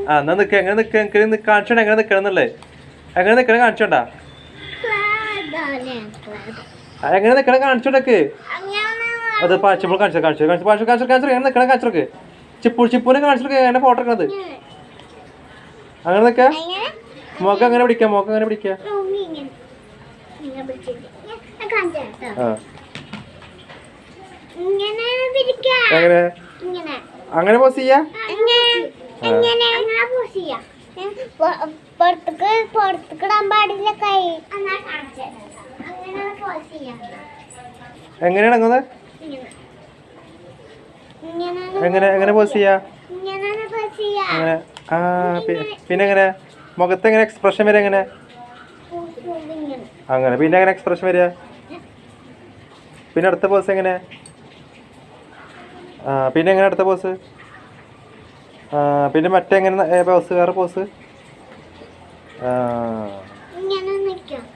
ആ എന്നാ നിൽക്കുക എങ്ങനെ നിൽക്കുക കാണിച്ചോണ്ട എങ്ങനെ നിൽക്കണമെന്നുള്ളേ എങ്ങനെ നിൽക്കണം കാണിച്ചോണ്ടാ എങ്ങനെ നിൽക്കണം കാണിച്ചോണ്ടൊക്കെ അത് ചിപ്പോൾ കാണിച്ചു എങ്ങനെ നിൽക്കണം കാണിച്ചോക്ക് ചിപ്പൂനെ കാണിച്ചോക്കെ എങ്ങനെ ഫോട്ടോ എടുക്കണത് അങ്ങനെ നിൽക്കുക മോക്ക അങ്ങനെ പിടിക്കാം മോക്ക അങ്ങനെ പിടിക്കുക എങ്ങനെ അങ്ങനെ പോസ് ചെയ്യാ എങ്ങനെയാണ് അങ്ങനെ എങ്ങനെ എങ്ങനെ പോസ് ചെയ്യാ അങ്ങനെ ആ പിന്നെ എങ്ങനെ മുഖത്ത് എങ്ങനെ എക്സ്പ്രഷൻ വരെ എങ്ങനെ അങ്ങനെ പിന്നെ എങ്ങനെ എക്സ്പ്രഷൻ വരിക പിന്നെ അടുത്ത പോസ് എങ്ങനെ ആ പിന്നെ എങ്ങനെ അടുത്ത പോസ് പിന്നെ മറ്റേ എങ്ങനെ പോസ് വേറെ പോസ് ആ